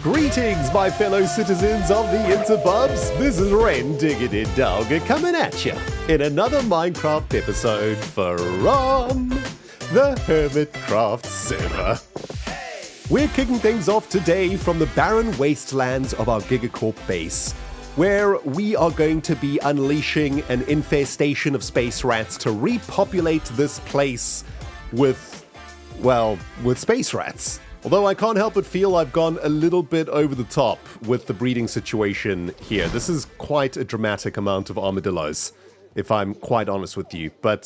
Greetings, my fellow citizens of the interbubs. This is Rendog coming at you in another Minecraft episode from the HermitCraft server. We're kicking things off today from the barren wastelands of our GIGACORP base, where we are going to be unleashing an infestation of space rats to repopulate this place with space rats. Although I can't help but feel I've gone a little bit over the top with the breeding situation here. This is quite a dramatic amount of armadillos, if I'm quite honest with you. But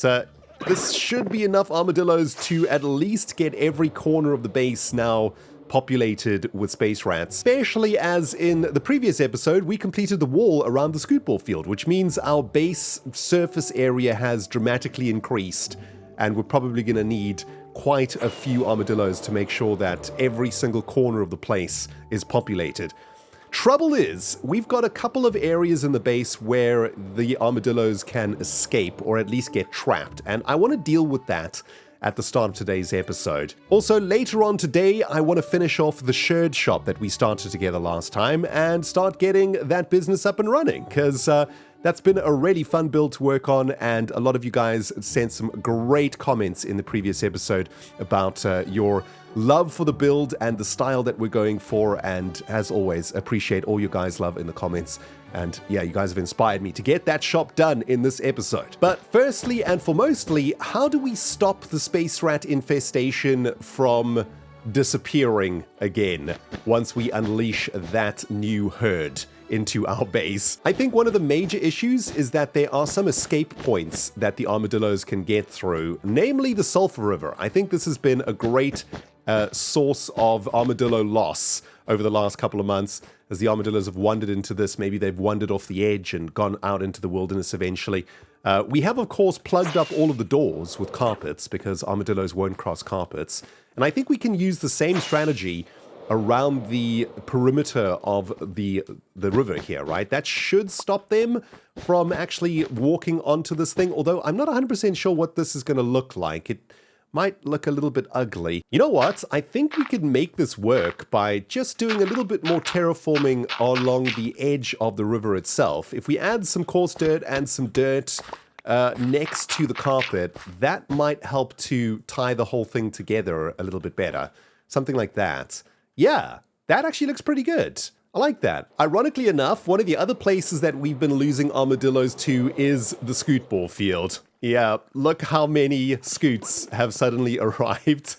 this should be enough armadillos to at least get every corner of the base now populated with space rats. Especially as in the previous episode, we completed the wall around the scootball field, which means our base surface area has dramatically increased, and we're probably going to need quite a few armadillos to make sure that every single corner of the place is populated. Trouble is, we've got a couple of areas in the base where the armadillos can escape or at least get trapped, and I want to deal with that at the start of today's episode. Also, later on today, I want to finish off the Sherd Shop that we started together last time and start getting that business up and running, because that's been a really fun build to work on, and a lot of you guys sent some great comments in the previous episode about your love for the build and the style that we're going for, and as always, appreciate all you guys' love in the comments. And yeah, you guys have inspired me to get that shop done in this episode. But firstly and foremostly, how do we stop the space rat infestation from disappearing again once we unleash that new herd into our base? I think one of the major issues is that there are some escape points that the armadillos can get through, namely the Sulphur River. I think this has been a great source of armadillo loss over the last couple of months as the armadillos have wandered into this. Maybe they've wandered off the edge and gone out into the wilderness eventually. We have, of course, plugged up all of the doors with carpets because armadillos won't cross carpets. And I think we can use the same strategy around the perimeter of the river here, right? That should stop them from actually walking onto this thing, although I'm not 100% sure what this is going to look like. It might look a little bit ugly. You know what? I think we could make this work by just doing a little bit more terraforming along the edge of the river itself. If we add some coarse dirt and some dirt next to the carpet, that might help to tie the whole thing together a little bit better. Something like that. Yeah, that actually looks pretty good. I like that. Ironically enough, one of the other places that we've been losing armadillos to is the scootball field. Yeah, look how many scoots have suddenly arrived.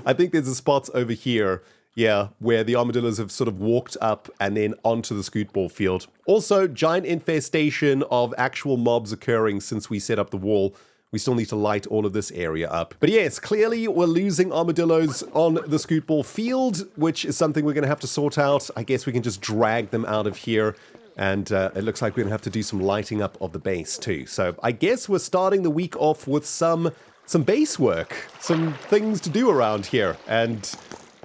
I think there's a spot over here, yeah, where the armadillos have sort of walked up and then onto the scootball field. Also, giant infestation of actual mobs occurring since we set up the wall. We still need to light all of this area up. But yes, clearly we're losing armadillos on the scootball field, which is something we're going to have to sort out. I guess we can just drag them out of here. And it looks like we're going to have to do some lighting up of the base too. So I guess we're starting the week off with some base work, some things to do around here. And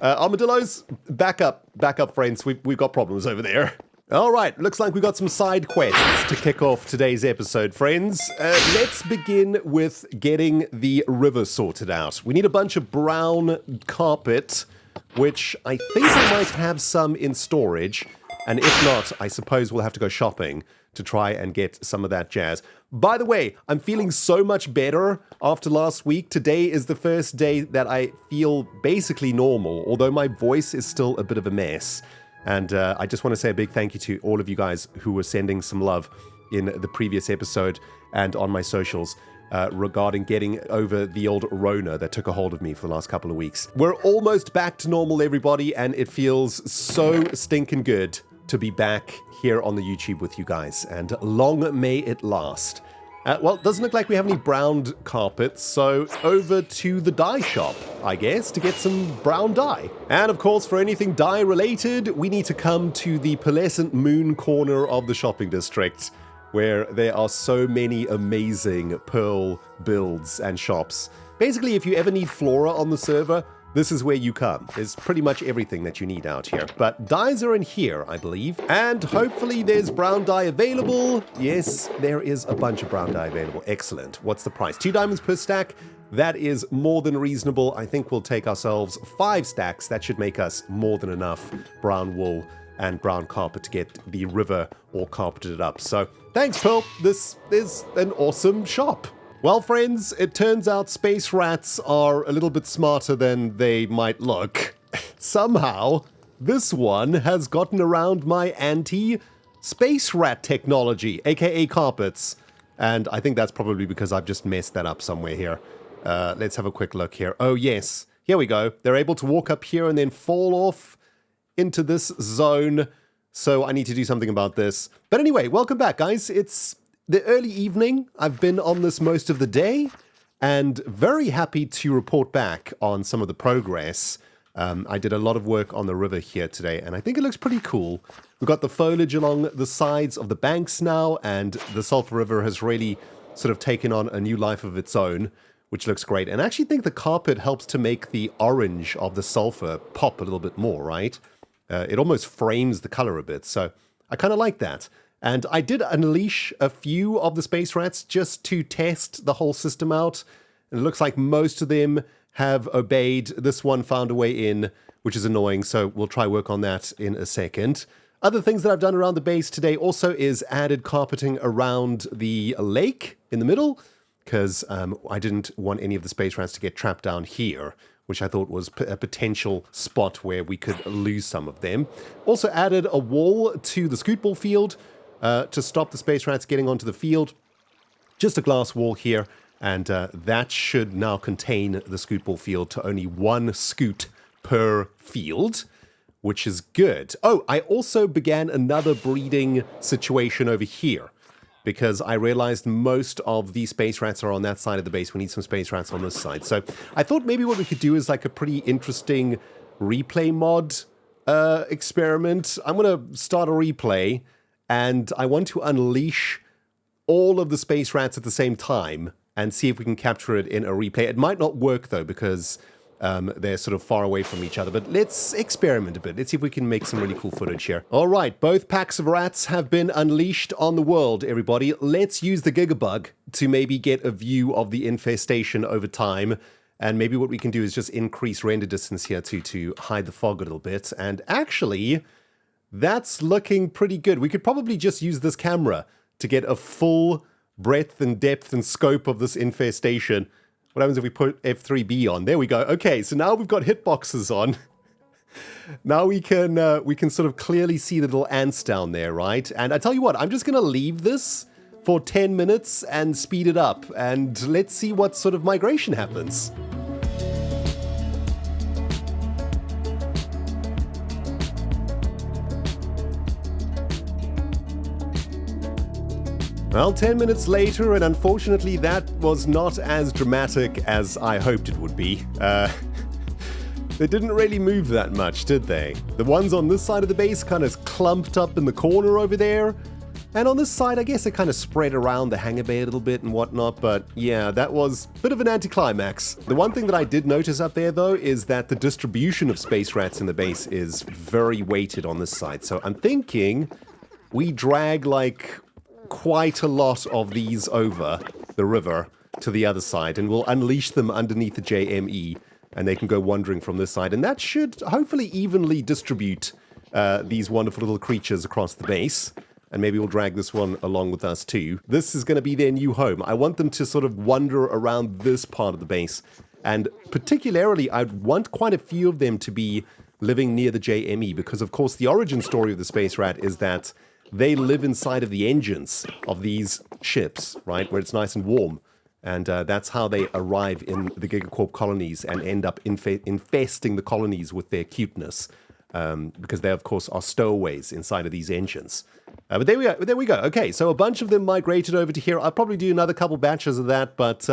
armadillos, back up, friends. We've got problems over there. All right, looks like we've got some side quests to kick off today's episode, friends. Let's begin with getting the river sorted out. We need a bunch of brown carpet, which I think we might have some in storage. And if not, I suppose we'll have to go shopping to try and get some of that jazz. By the way, I'm feeling so much better after last week. Today is the first day that I feel basically normal, although my voice is still a bit of a mess. And I just want to say a big thank you to all of you guys who were sending some love in the previous episode and on my socials regarding getting over the old Rona that took a hold of me for the last couple of weeks. We're almost back to normal, everybody, and it feels so stinking good to be back here on the YouTube with you guys, and long may it last. Well, it doesn't look like we have any brown carpets, so over to the dye shop, I guess, to get some brown dye. And of course, for anything dye related, we need to come to the Pearlescent Moon corner of the shopping district, where there are so many amazing pearl builds and shops. Basically, if you ever need flora on the server, this is where you come. There's pretty much everything that you need out here. But dyes are in here, I believe. And hopefully there's brown dye available. Yes, there is a bunch of brown dye available. Excellent. What's the price? 2 diamonds per stack. That is more than reasonable. I think we'll take ourselves 5 stacks. That should make us more than enough brown wool and brown carpet to get the river all carpeted up. So thanks, Pearl. This is an awesome shop. Well, friends, it turns out space rats are a little bit smarter than they might look. Somehow, this one has gotten around my anti-space rat technology, aka carpets. And I think that's probably because I've just messed that up somewhere here. Let's have a quick look here. Oh, yes. Here we go. They're able to walk up here and then fall off into this zone. So I need to do something about this. But anyway, welcome back, guys. It's the early evening. I've been on this most of the day and very happy to report back on some of the progress. I did a lot of work on the river here today, and I think it looks pretty cool. We've got the foliage along the sides of the banks now, and the Sulphur River has really sort of taken on a new life of its own, which looks great. And I actually think the carpet helps to make the orange of the sulfur pop a little bit more, right? It almost frames the color a bit, so I kind of like that. And I did unleash a few of the space rats just to test the whole system out. And it looks like most of them have obeyed. This one found a way in, which is annoying, so we'll try work on that in a second. Other things that I've done around the base today also is added carpeting around the lake in the middle, because I didn't want any of the space rats to get trapped down here, which I thought was a potential spot where we could lose some of them. Also added a wall to the scoot ball field, to stop the space rats getting onto the field. Just a glass wall here, and that should now contain the scoot ball field to only 1 scoot per field, which is good. Oh, I also began another breeding situation over here, because I realized most of the space rats are on that side of the base. We need some space rats on this side. So I thought maybe what we could do is like a pretty interesting replay mod experiment. I'm going to start a replay, and I want to unleash all of the space rats at the same time and see if we can capture it in a replay. It might not work, though, because they're sort of far away from each other. But let's experiment a bit. Let's see if we can make some really cool footage here. All right, both packs of rats have been unleashed on the world, everybody. Let's use the Gigabug to maybe get a view of the infestation over time. And maybe what we can do is just increase render distance here to hide the fog a little bit. And actually, that's looking pretty good. We could probably just use this camera to get a full breadth and depth and scope of this infestation. What happens if we put F3B on? There we go. Okay, so now we've got hitboxes on. Now we can sort of clearly see the little ants down there, right? And I tell you what, I'm just going to leave this for 10 minutes and speed it up. And let's see what sort of migration happens. Well, 10 minutes later, and unfortunately that was not as dramatic as I hoped it would be. They didn't really move that much, did they? The ones on this side of the base kind of clumped up in the corner over there. And on this side, I guess it kind of spread around the hangar bay a little bit and whatnot, but yeah, that was a bit of an anticlimax. The one thing that I did notice up there, though, is that the distribution of space rats in the base is very weighted on this side. So I'm thinking we drag, like, quite a lot of these over the river to the other side, and we'll unleash them underneath the JME, and they can go wandering from this side, and that should hopefully evenly distribute these wonderful little creatures across the base. And maybe we'll drag this one along with us too. This is going to be their new home. I want them to sort of wander around this part of the base, and particularly I want quite a few of them to be living near the JME, because of course the origin story of the space rat is that they live inside of the engines of these ships, right, where it's nice and warm. And that's how they arrive in the GIGACORP colonies and end up infesting the colonies with their cuteness. Because they, of course, are stowaways inside of these engines. But there we go. Okay, so a bunch of them migrated over to here. I'll probably do another couple batches of that. But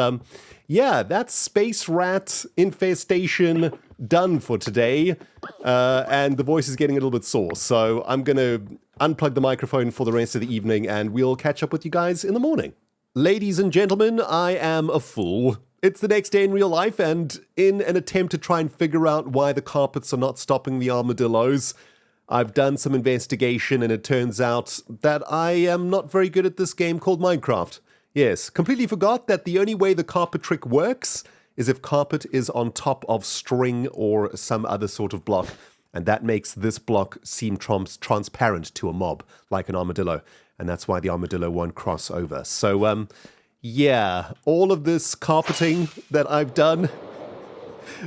yeah, that's space rat infestation done for today. And the voice is getting a little bit sore. So I'm going to unplug the microphone for the rest of the evening, and we'll catch up with you guys in the morning. Ladies and gentlemen, I am a fool. It's the next day in real life, and in an attempt to try and figure out why the carpets are not stopping the armadillos, I've done some investigation, and it turns out that I am not very good at this game called Minecraft. Yes, completely forgot that the only way the carpet trick works is if carpet is on top of string or some other sort of block, and that makes this block seem transparent to a mob, like an armadillo, and that's why the armadillo won't cross over. So, yeah, all of this carpeting that I've done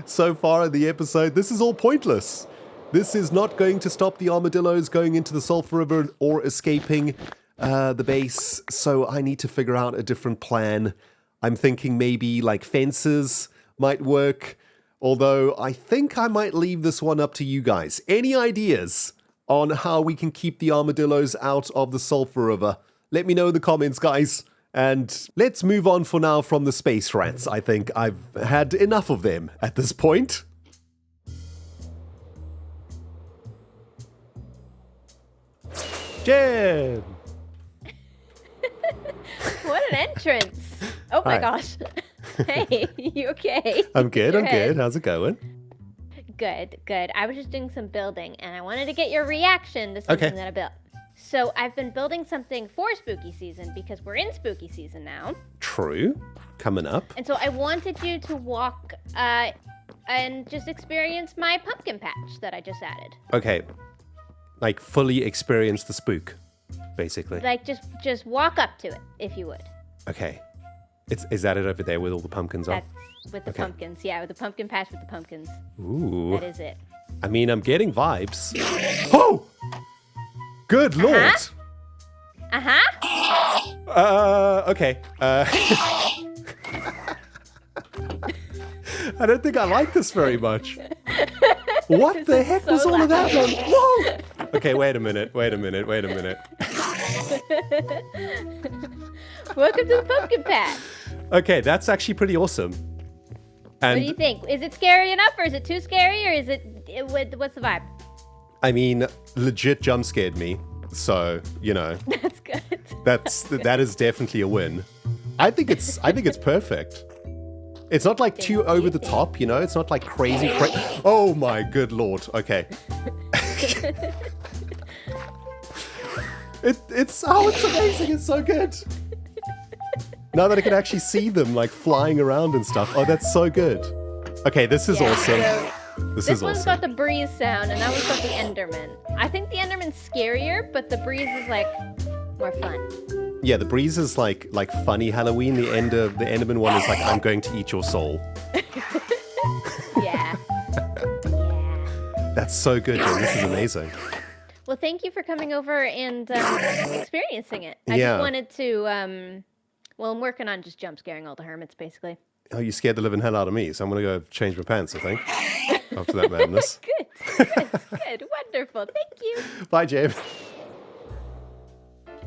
so far in the episode, this is all pointless. This is not going to stop the armadillos going into the Sulphur River or escaping the base, so I need to figure out a different plan. I'm thinking maybe like fences might work, although I think I might leave this one up to you guys. Any ideas on how we can keep the armadillos out of the Sulphur River? Let me know in the comments, guys. And let's move on for now from the space rats. I think I've had enough of them at this point. Jen! What an entrance! Oh my gosh. Hey, you okay? I'm good, I'm good. How's it going? Good, good. I was just doing some building, and I wanted to get your reaction to something that I built. So I've been building something for spooky season because we're in spooky season now. True. Coming up. And so I wanted you to walk and just experience my pumpkin patch that I just added. Okay. Like fully experience the spook, basically. Like just walk up to it, if you would. Okay. Is that it over there with all the pumpkins on? That's with the pumpkins, yeah, with the pumpkin patch with the pumpkins. Ooh. That is it. I mean, I'm getting vibes. Oh! Good lord! Okay. I don't think I like this very much. What the heck was all of that? Whoa! Okay, wait a minute. Welcome to the pumpkin patch. Okay, that's actually pretty awesome. And what do you think? Is it scary enough, or is it too scary, or is what's the vibe? I mean, legit jump scared me. So, you know. That's good. That is definitely a win. I think it's perfect. It's not like too over the top, you know? It's not like crazy. Oh my good lord. Okay. It's amazing. It's so good. Now that I can actually see them like flying around and stuff. Oh, that's so good. Okay, this is awesome. This one's got the breeze sound, and that one's got the Enderman. I think the Enderman's scarier, but the breeze is like more fun. Yeah, the breeze is like funny Halloween. The Enderman one is like, I'm going to eat your soul. Yeah. That's so good, Jen. This is amazing. Well, thank you for coming over and experiencing it. I just wanted to, well, I'm working on just jump scaring all the hermits, basically. Oh, you scared the living hell out of me, so I'm going to go change my pants, I think, after that madness. Good, wonderful. Thank you. Bye, James.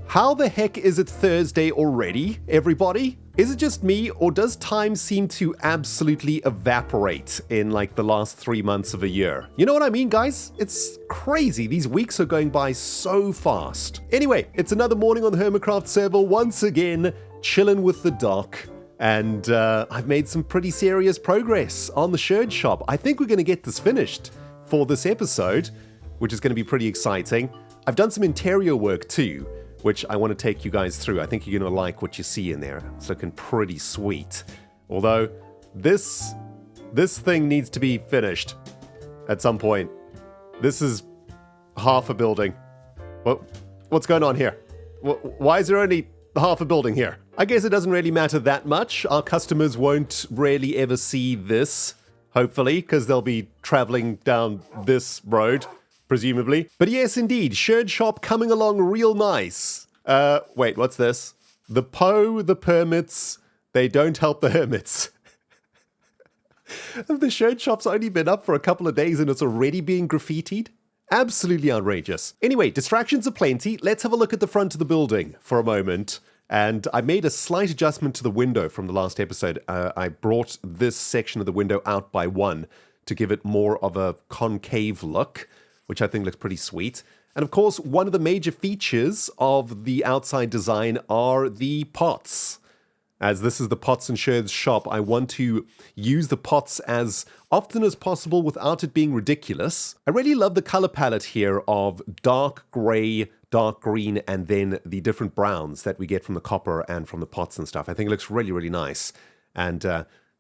How the heck is it Thursday already, everybody? Is it just me, or does time seem to absolutely evaporate in like the last 3 months of a year? You know what I mean, guys? It's crazy. These weeks are going by so fast. Anyway, it's another morning on the HermitCraft server, once again, chilling with the doc. And I've made some pretty serious progress on the Sherd Shop. I think we're going to get this finished for this episode, which is going to be pretty exciting. I've done some interior work too, which I want to take you guys through. I think you're going to like what you see in there. It's looking pretty sweet. Although, this thing needs to be finished at some point. This is half a building. What's going on here? Why is there only half a building here? I guess it doesn't really matter that much. Our customers won't really ever see this, hopefully, because they'll be traveling down this road, presumably. But yes, indeed, Sherd Shop coming along real nice. Wait, what's this? The permits, they don't help the hermits. The Sherd Shop's only been up for a couple of days and it's already being graffitied? Absolutely outrageous. Anyway, distractions aplenty. Let's have a look at the front of the building for a moment. And I made a slight adjustment to the window from the last episode. I brought this section of the window out by one to give it more of a concave look, which I think looks pretty sweet. And of course, one of the major features of the outside design are the pots. As this is the Pots and Sherds shop, I want to use the pots as often as possible without it being ridiculous. I really love the color palette here of dark gray, dark green, and then the different browns that we get from the copper and from the pots and stuff. I think it looks really, really nice. And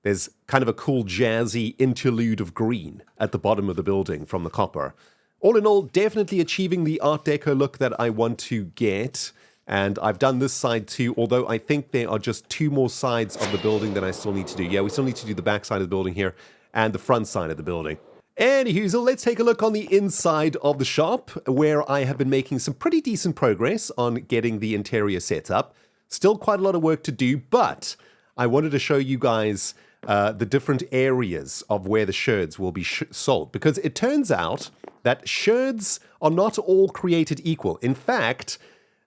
there's kind of a cool jazzy interlude of green at the bottom of the building from the copper. All in all, definitely achieving the Art Deco look that I want to get. And I've done this side too, although I think there are just 2 more sides of the building that I still need to do. Yeah, we still need to do the back side of the building here and the front side of the building. Anywho, so let's take a look on the inside of the shop, where I have been making some pretty decent progress on getting the interior set up. Still quite a lot of work to do, but I wanted to show you guys the different areas of where the sherds will be sold, because it turns out that sherds are not all created equal. In fact,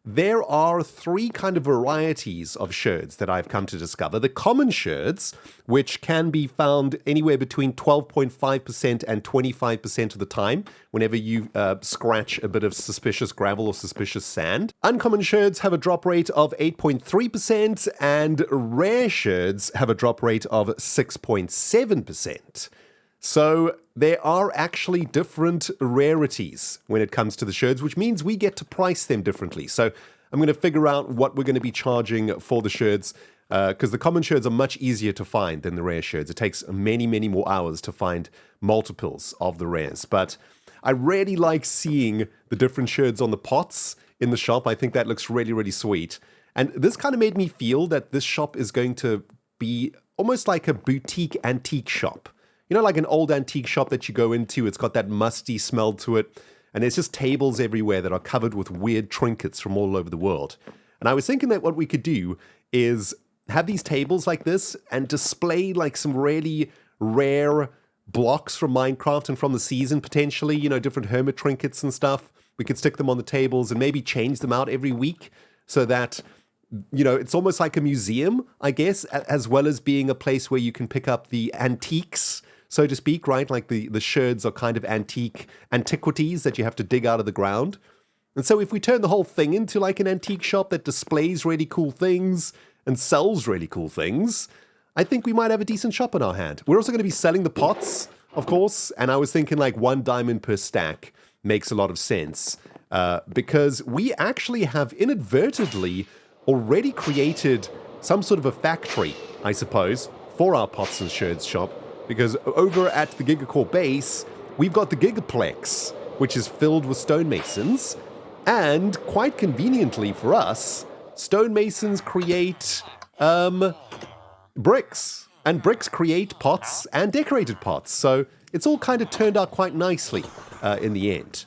there are 3 kind of varieties of sherds that I've come to discover. The common sherds, which can be found anywhere between 12.5% and 25% of the time, whenever you scratch a bit of suspicious gravel or suspicious sand. Uncommon sherds have a drop rate of 8.3%, and rare sherds have a drop rate of 6.7%. So there are actually different rarities when it comes to the sherds, which means we get to price them differently. So I'm going to figure out what we're going to be charging for the sherds, because the common sherds are much easier to find than the rare sherds. It takes many, many more hours to find multiples of the rares. But I really like seeing the different sherds on the pots in the shop. I think that looks really, really sweet. And this kind of made me feel that this shop is going to be almost like a boutique antique shop. You know, like an old antique shop that you go into, it's got that musty smell to it, and there's just tables everywhere that are covered with weird trinkets from all over the world. And I was thinking that what we could do is have these tables like this and display like some really rare blocks from Minecraft and from the season, potentially, you know, different hermit trinkets and stuff. We could stick them on the tables and maybe change them out every week so that, you know, it's almost like a museum, I guess, as well as being a place where you can pick up the antiques, so to speak, right? Like the sherds are kind of antiquities that you have to dig out of the ground. And so if we turn the whole thing into like an antique shop that displays really cool things and sells really cool things, I think we might have a decent shop in our hand. We're also going to be selling the pots, of course, and I was thinking like 1 diamond per stack makes a lot of sense, because we actually have inadvertently already created some sort of a factory, I suppose, for our Pots and Sherds shop. Because over at the GIGACORP base, we've got the Gigaplex, which is filled with stonemasons. And quite conveniently for us, stonemasons create bricks. And bricks create pots and decorated pots. So it's all kind of turned out quite nicely in the end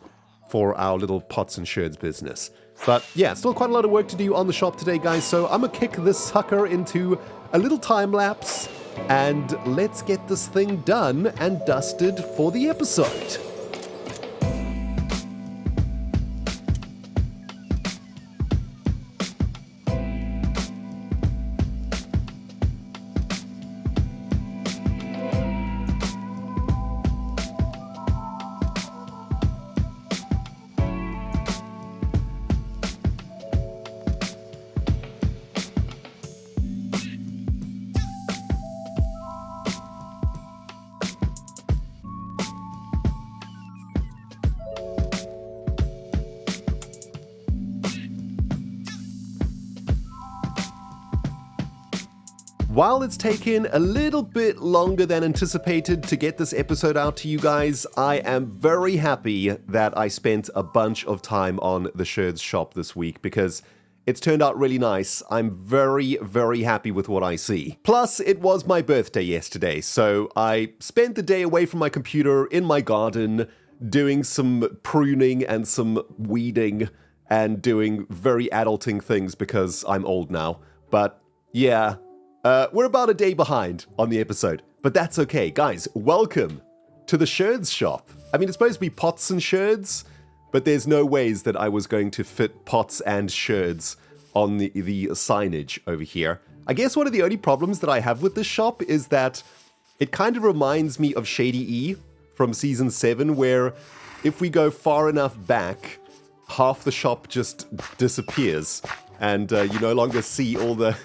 for our little Pots and Sherds business. But yeah, still quite a lot of work to do on the shop today, guys. So I'm going to kick this sucker into a little time lapse. And let's get this thing done and dusted for the episode. While it's taken a little bit longer than anticipated to get this episode out to you guys, I am very happy that I spent a bunch of time on the Sherd Shop this week because it's turned out really nice. I'm very, very happy with what I see. Plus, it was my birthday yesterday, so I spent the day away from my computer in my garden doing some pruning and some weeding and doing very adulting things because I'm old now. But yeah, we're about a day behind on the episode, but that's okay. Guys, welcome to the Sherd Shop. I mean, it's supposed to be Pots and Sherds, but there's no ways that I was going to fit pots and sherds on the signage over here. I guess one of the only problems that I have with this shop is that it kind of reminds me of Shady E from Season 7, where if we go far enough back, half the shop just disappears, and you no longer see all the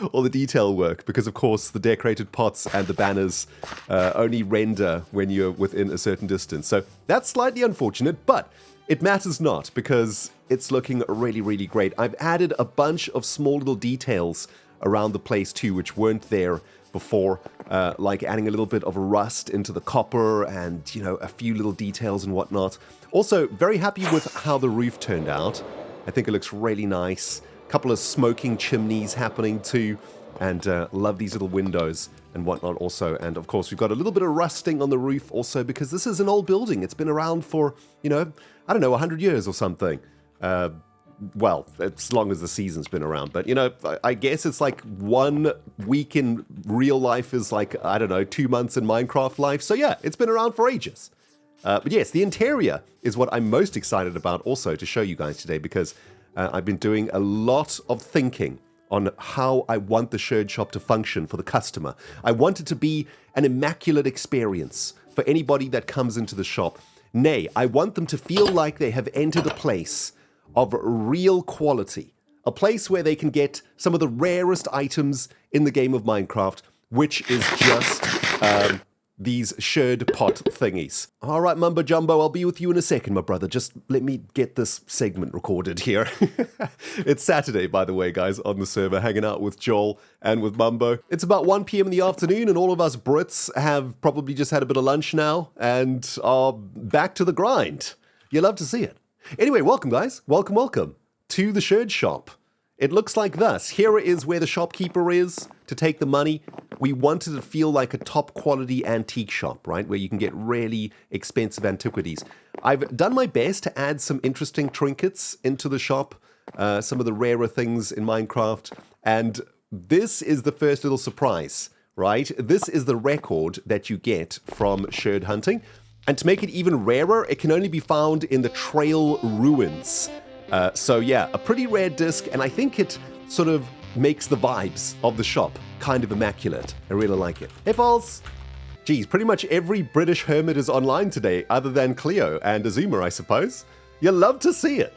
all the detail work, because of course the decorated pots and the banners only render when you're within a certain distance. So that's slightly unfortunate, but it matters not, because it's looking really, really great. I've added a bunch of small little details around the place too, which weren't there before, like adding a little bit of rust into the copper and, a few little details and whatnot. Also, very happy with how the roof turned out. I think it looks really nice. A couple of smoking chimneys happening too, and love these little windows and whatnot also. And of course, we've got a little bit of rusting on the roof also, because this is an old building. It's been around for, I don't know, 100 years or something. Well, as long as the season's been around. But, I guess it's like 1 week in real life is like, 2 months in Minecraft life. So yeah, it's been around for ages. But yes, the interior is what I'm most excited about also to show you guys today, because I've been doing a lot of thinking on how I want the Sherd Shop to function for the customer. I want it to be an immaculate experience for anybody that comes into the shop. Nay, I want them to feel like they have entered a place of real quality. A place where they can get some of the rarest items in the game of Minecraft, which is just these Sherd pot thingies. All right, Mumbo Jumbo, I'll be with you in a second, my brother. Just let me get this segment recorded here. It's Saturday, by the way, guys, on the server, hanging out with Joel and with Mumbo. It's about 1 p.m. in the afternoon, and all of us Brits have probably just had a bit of lunch now and are back to the grind. You love to see it. Anyway, welcome, guys. Welcome to the Sherd Shop. It looks like this. Here is where the shopkeeper is to take the money. We wanted to feel like a top quality antique shop, right? Where you can get really expensive antiquities. I've done my best to add some interesting trinkets into the shop, some of the rarer things in Minecraft. And this is the first little surprise, right? This is the record that you get from Sherd hunting. And to make it even rarer, it can only be found in the Trail Ruins. So yeah, a pretty rare disc, and I think it sort of makes the vibes of the shop kind of immaculate. I really like it. Hey, Falls! Geez, pretty much every British hermit is online today, other than Cleo and Azuma, I suppose. You'll love to see it.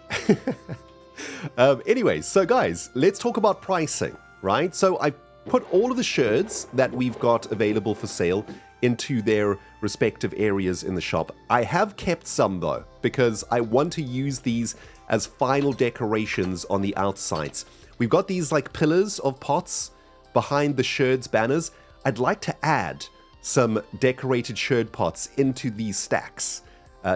Anyways, so guys, let's talk about pricing, right? So I put all of the sherds that we've got available for sale into their respective areas in the shop. I have kept some though, because I want to use these as final decorations on the outsides. We've got these like pillars of pots behind the Sherd's banners. I'd like to add some decorated Sherd pots into these stacks,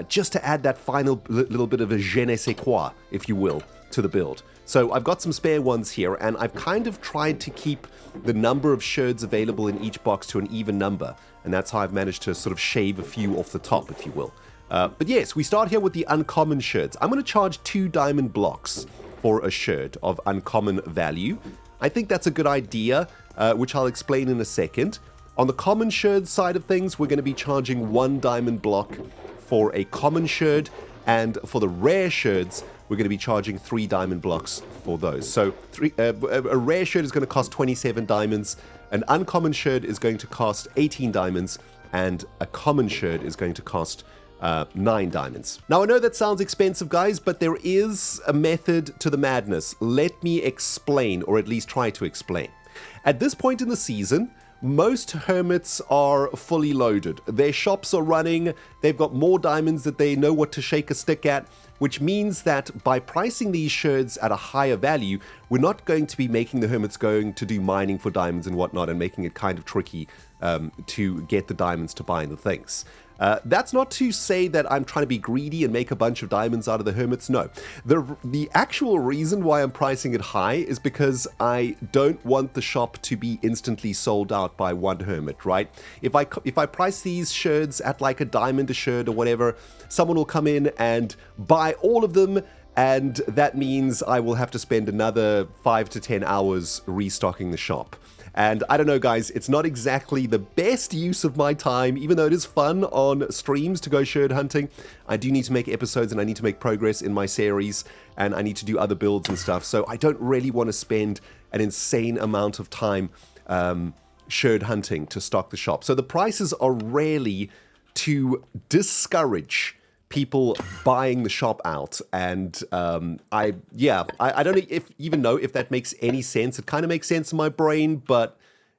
just to add that final little bit of a je ne sais quoi, if you will, to the build. So I've got some spare ones here, and I've kind of tried to keep the number of Sherds available in each box to an even number, and that's how I've managed to sort of shave a few off the top, if you will. But yes, we start here with the uncommon Sherds. I'm going to charge 2 diamond blocks for a Sherd of uncommon value. I think that's a good idea, which I'll explain in a second. On the common Sherd side of things, we're going to be charging 1 diamond block for a common Sherd, and for the rare Sherds, we're going to be charging 3 diamond blocks for those. So a rare Sherd is going to cost 27 diamonds, an uncommon Sherd is going to cost 18 diamonds, and a common Sherd is going to cost 9 diamonds. Now, I know that sounds expensive, guys, but there is a method to the madness. Let me explain, or at least try to explain. At this point in the season, most hermits are fully loaded. Their shops are running, they've got more diamonds that they know what to shake a stick at, which means that by pricing these sherds at a higher value, we're not going to be making the hermits going to do mining for diamonds and whatnot and making it kind of tricky to get the diamonds to buy the things. That's not to say that I'm trying to be greedy and make a bunch of diamonds out of the hermits. No. The actual reason why I'm pricing it high is because I don't want the shop to be instantly sold out by one hermit, right? If I price these sherds at like a diamond a sherd or whatever, someone will come in and buy all of them, and that means I will have to spend another 5 to 10 hours restocking the shop. And I don't know, guys, it's not exactly the best use of my time, even though it is fun on streams to go sherd hunting. I do need to make episodes and I need to make progress in my series, and I need to do other builds and stuff. So I don't really want to spend an insane amount of time sherd hunting to stock the shop. So the prices are rarely to discourage people buying the shop out. And I don't even know if that makes any sense. It kind of makes sense in my brain, but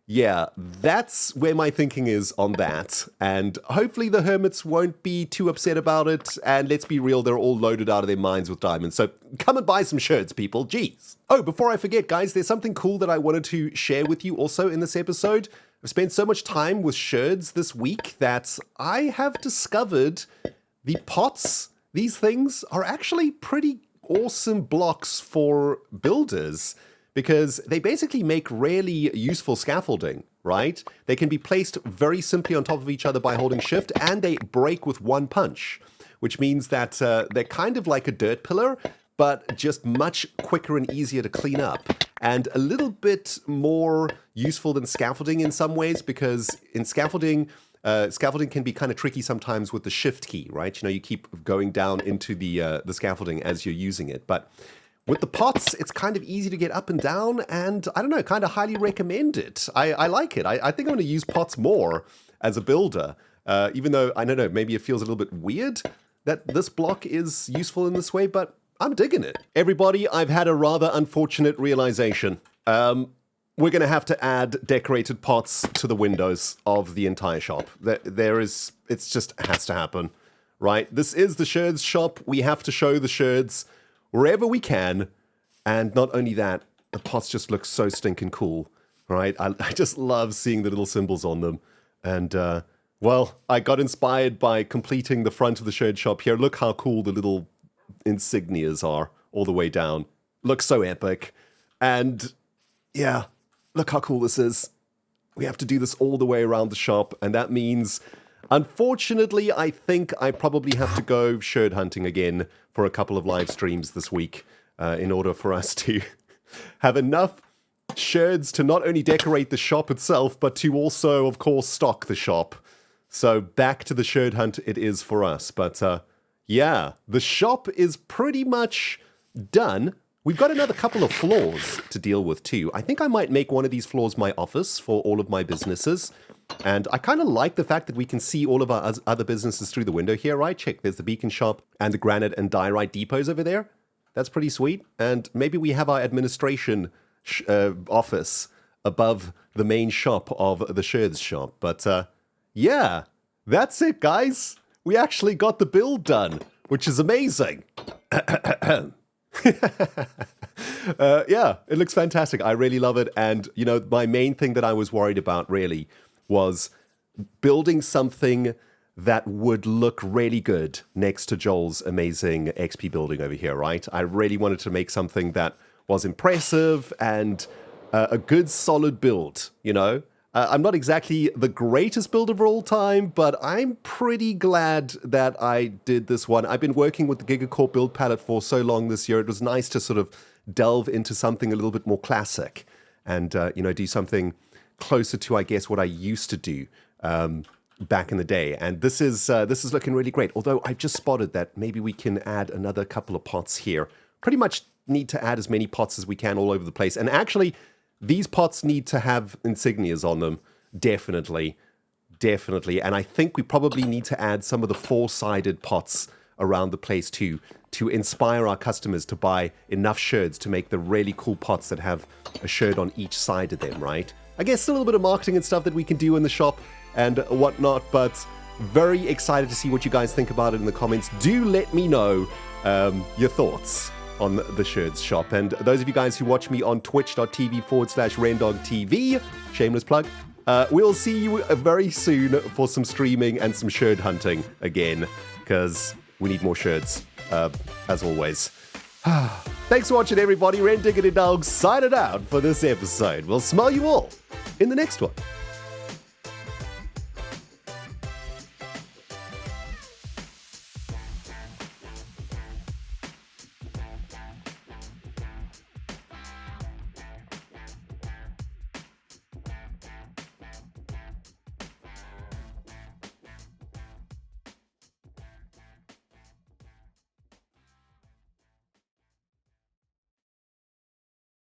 yeah, that's where my thinking is on that. And hopefully the hermits won't be too upset about it. And let's be real, they're all loaded out of their minds with diamonds. So come and buy some sherds, people. Jeez. Oh, before I forget, guys, there's something cool that I wanted to share with you also in this episode. I've spent so much time with sherds this week that I have discovered the pots. These things are actually pretty awesome blocks for builders, because they basically make really useful scaffolding, right? They can be placed very simply on top of each other by holding shift, and they break with one punch, which means that they're kind of like a dirt pillar, but just much quicker and easier to clean up. And a little bit more useful than scaffolding in some ways, because in scaffolding can be kind of tricky sometimes with the shift key, right? You know, you keep going down into the scaffolding as you're using it. But with the pots, it's kind of easy to get up and down, and I don't know, kind of highly recommend it. I like it. I think I'm going to use pots more as a builder, even though, I don't know, maybe it feels a little bit weird that this block is useful in this way, but I'm digging it. Everybody, I've had a rather unfortunate realization. We're going to have to add decorated pots to the windows of the entire shop. It's just has to happen, right? This is the Sherd Shop. We have to show the sherds wherever we can. And not only that, the pots just look so stinking cool, right? I just love seeing the little symbols on them. And, well, I got inspired by completing the front of the Sherd Shop here. Look how cool the little insignias are all the way down. Looks so epic. And, yeah, look how cool this is. We have to do this all the way around the shop, and that means, unfortunately, I think I probably have to go sherd hunting again for a couple of live streams this week in order for us to have enough sherds to not only decorate the shop itself, but to also, of course, stock the shop. So back to the sherd hunt it is for us. But yeah, the shop is pretty much done. We've got another couple of floors to deal with too. I think I might make one of these floors my office for all of my businesses. And I kind of like the fact that we can see all of our other businesses through the window here, right? Check, there's the beacon shop and the granite and diorite depots over there. That's pretty sweet. And maybe we have our administration office above the main shop of the Sherd Shop. But yeah, that's it, guys. We actually got the build done, which is amazing. Yeah, it looks fantastic. I really love it. And, you know, my main thing that I was worried about really was building something that would look really good next to Joel's amazing XP building over here, right? I really wanted to make something that was impressive and a good solid build, you know? I'm not exactly the greatest builder of all time, but I'm pretty glad that I did this one. I've been working with the GIGACORP build palette for so long this year. It was nice to sort of delve into something a little bit more classic and, you know, do something closer to, I guess, what I used to do back in the day. And this is looking really great. Although I've just spotted that maybe we can add another couple of pots here. Pretty much need to add as many pots as we can all over the place. And actually, these pots need to have insignias on them. Definitely. Definitely. And I think we probably need to add some of the four-sided pots around the place too, to inspire our customers to buy enough sherds to make the really cool pots that have a sherd on each side of them, right? I guess a little bit of marketing and stuff that we can do in the shop and whatnot, but very excited to see what you guys think about it in the comments. Do let me know your thoughts on the Sherd Shop. And those of you guys who watch me on twitch.tv/RendogTV, shameless plug, we'll see you very soon for some streaming and some sherd hunting again, because we need more sherds, as always. Thanks for watching, everybody. Rendog signing out for this episode. We'll smell you all in the next one.